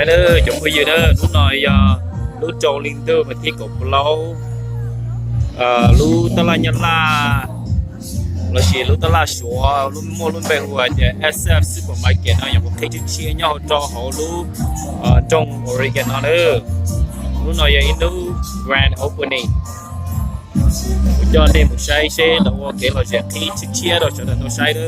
đó chúng bây giờ đó lúc này lúc trâu linh tư mà thi cục lâu lúc ta là nhân la là chỉ lúc ta là số lúc mua lúc về hoa thì SF supermarket nó có cái chia nhau cho họ lúc trong Oregon nó nữa lúc này in lúc grand opening cho nên một sai xe là cái là sẽ khi chia rồi cho nên nó sai đó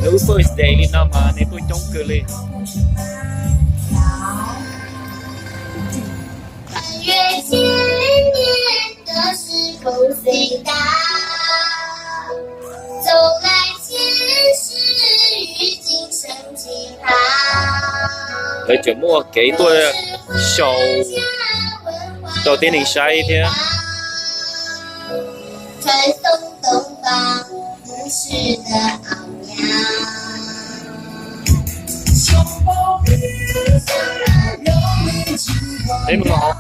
nếu first day đi nào mà nên tôi chống cơ lên lấy chuyện mua cái tôi show đầu tiên mình sai thế đấy mà họ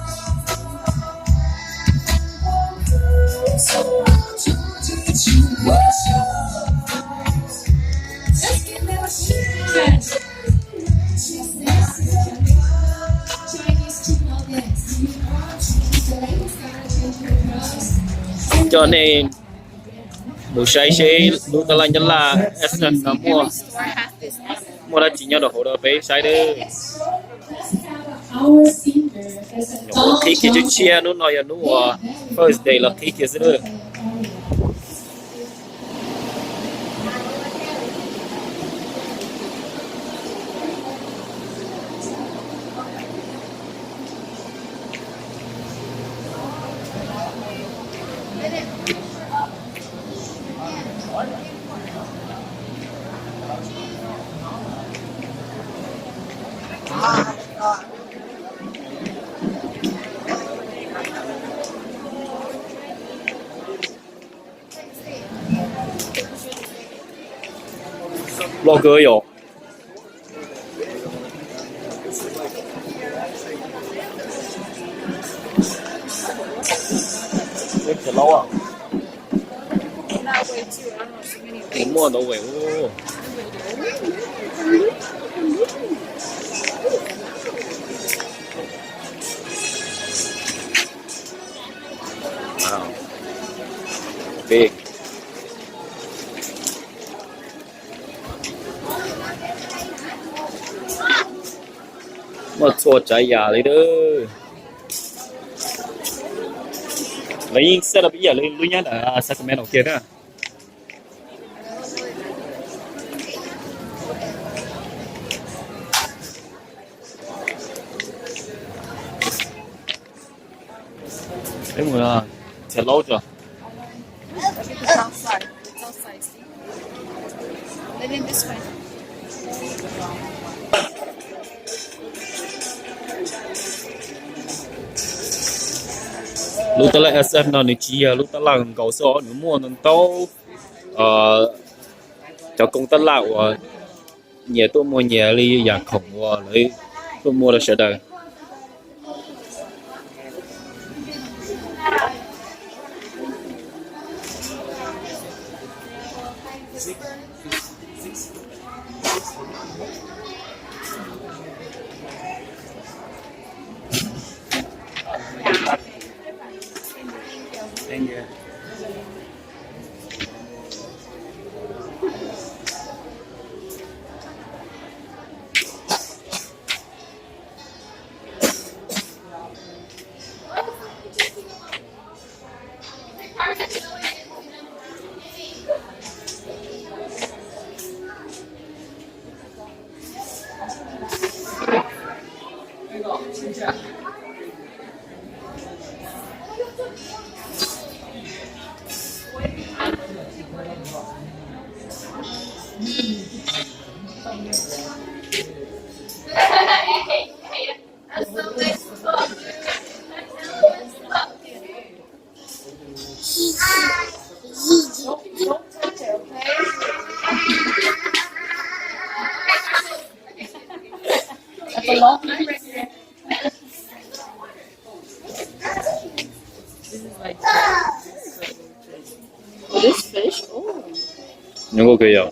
cho nên một sai xe lúc ta lại nhân là SM là mua ra chỉ nhau được hỗ trợ về sai đấy khi cái chia nó nói là nó first day là khi cái gì đó blogger 有这老啊我摸到尾哦big mà cho trái già lấy đó lấy xe là bây giờ lấy lui nhá là Sacramento kia đó đấy mà chờ lâu chưa lúc ta lại SF nó này chỉ lúc ta làm cầu số nó mua nó tao cho công ta lão nhà tôi mua nhà đi dạng khổng lấy tôi mua là sẽ đời Thank you. That's a long time right here. This is like this fish. Oh. 牛肉可以啊。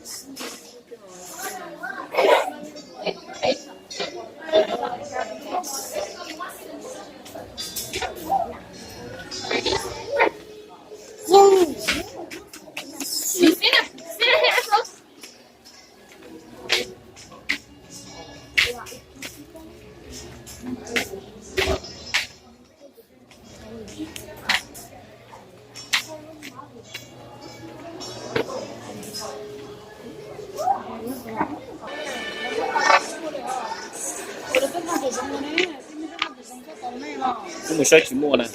这么小寂寞呢？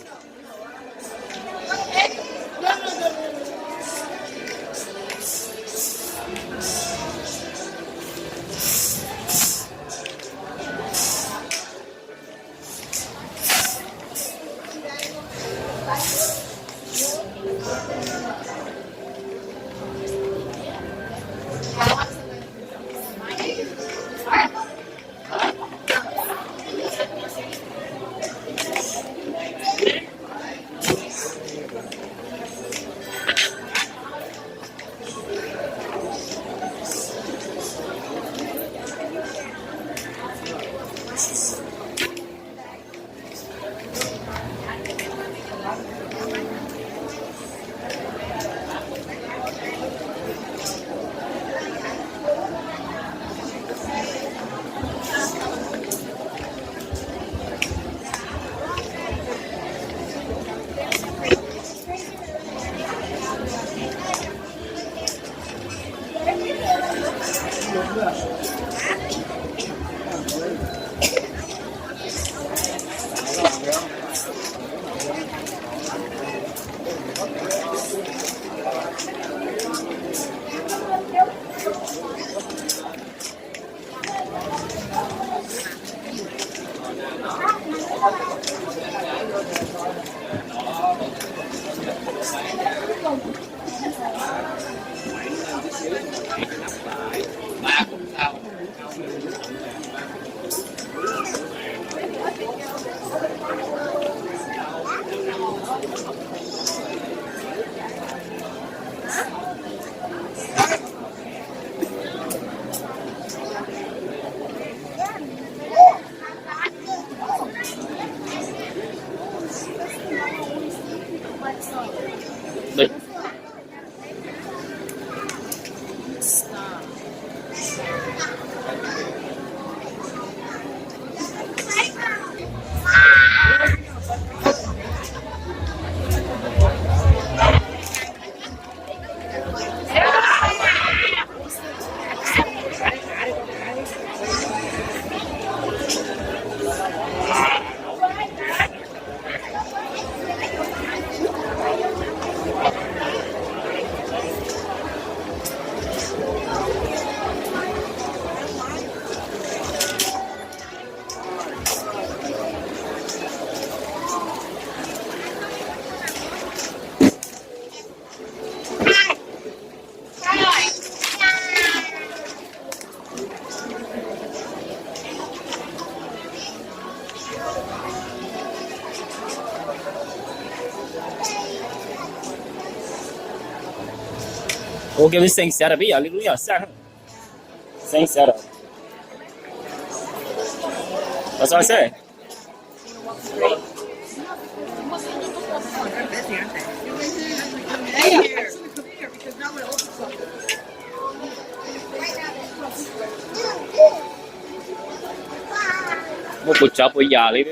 对。我给你省下的比较，你都要省，省下的。我说是。我不加不压力的。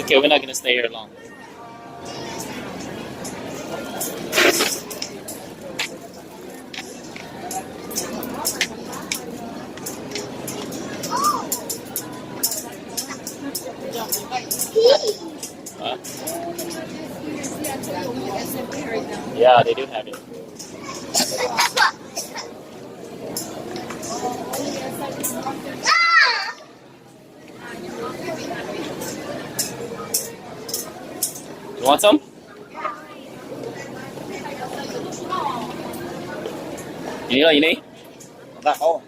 Okay, we're not gonna stay here long. Huh? Yeah, they do have it. You want some? You need? That hole.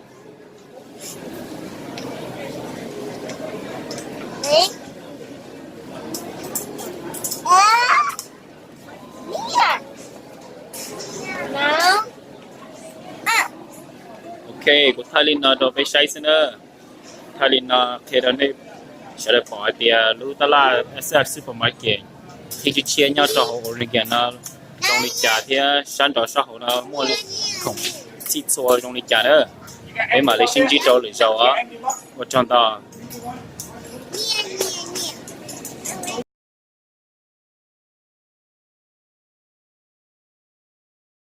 Okay, của Thailand đồ về xây xin nữa. Thailand khi đó này sẽ được bỏ tiền lưu ta là SF supermarket. Thì chỉ chia nhau cho họ origin nó trong lịch trả thì sản đó xã hội nó mua không xịt xua trong lịch trả nữa. Thế mà lấy sinh chỉ cho lấy giàu á, một trong đó